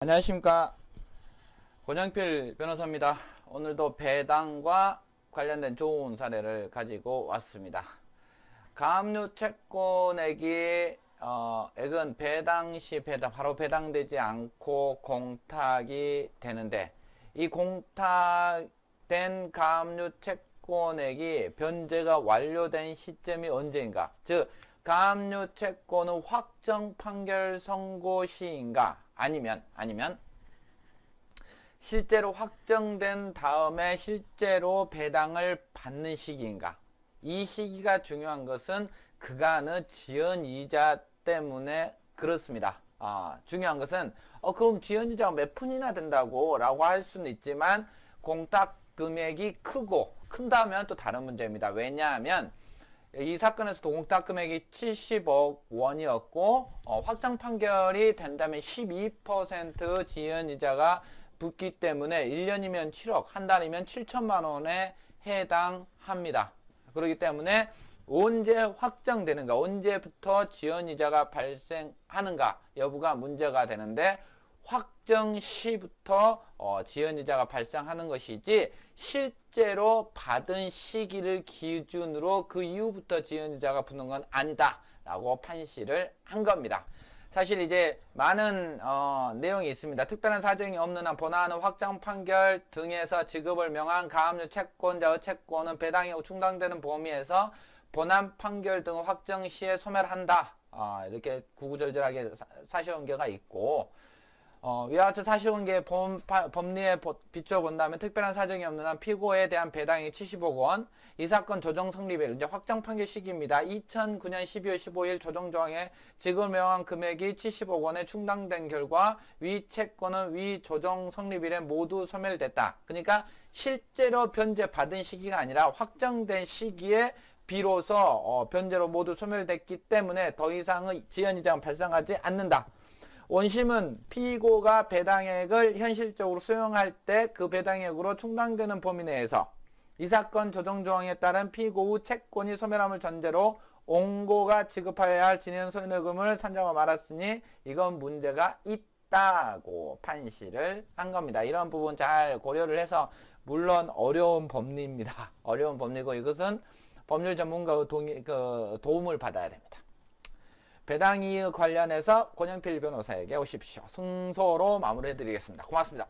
안녕하십니까. 권영필 변호사입니다. 오늘도 배당과 관련된 좋은 사례를 가지고 왔습니다. 가압류 채권액이 액은 배당 시 바로 배당되지 않고 공탁이 되는데, 이 공탁된 가압류 채권액이 변제가 완료된 시점이 언제인가? 즉 가압류 채권은 확정 판결 선고 시인가? 아니면 실제로 확정된 다음에 실제로 배당을 받는 시기인가? 이 시기가 중요한 것은 그간의 지연이자 때문에 그렇습니다. 중요한 것은 그럼 지연이자가 몇 푼이나 된다고 라고 할 수는 있지만, 공탁 금액이 큰다면 또 다른 문제입니다. 왜냐하면 이 사건에서도 공탁 금액이 70억 원이었고 확정 판결이 된다면 12% 지연이자가 붙기 때문에 1년이면 7억, 한 달이면 7천만 원에 해당합니다. 그렇기 때문에 언제 확정되는가, 언제부터 지연이자가 발생하는가 여부가 문제가 되는데, 확정 시부터 지연이자가 발생하는 것이지 실제로 받은 시기를 기준으로 그 이후부터 지연이자가 붙는 건 아니다 라고 판시를 한 겁니다. 사실 이제 많은 내용이 있습니다. 특별한 사정이 없는 한 본안의 확정 판결 등에서 지급을 명한 가압류 채권자의 채권은 배당이 충당되는 범위에서 본안 판결 등 확정 시에 소멸한다. 이렇게 구구절절하게 사실관계가 있고, 위와 같이 사실관계 법리에 비춰본다면 특별한 사정이 없는 한 피고에 대한 배당이 70억 원, 이 사건 조정 성립일, 이제 확정 판결 시기입니다. 2009년 12월 15일 조정조항에 지급을 명한 금액이 70억 원에 충당된 결과 위 채권은 위 조정 성립일에 모두 소멸됐다. 그러니까 실제로 변제 받은 시기가 아니라 확정된 시기에 비로소 변제로 모두 소멸됐기 때문에 더 이상의 지연이자는 발생하지 않는다. 원심은 피고가 배당액을 현실적으로 수용할 때 그 배당액으로 충당되는 범위 내에서 이 사건 조정조항에 따른 피고의 채권이 소멸함을 전제로 원고가 지급하여야 할 진행 손해금을 산정하고 말았으니 이건 문제가 있다고 판시를 한 겁니다. 이런 부분 잘 고려를 해서, 물론 어려운 법리입니다. 어려운 법리고 이것은 법률 전문가의 도움을 받아야 됩니다. 배당 이익 관련해서 권영필 변호사에게 오십시오. 승소로 마무리해드리겠습니다. 고맙습니다.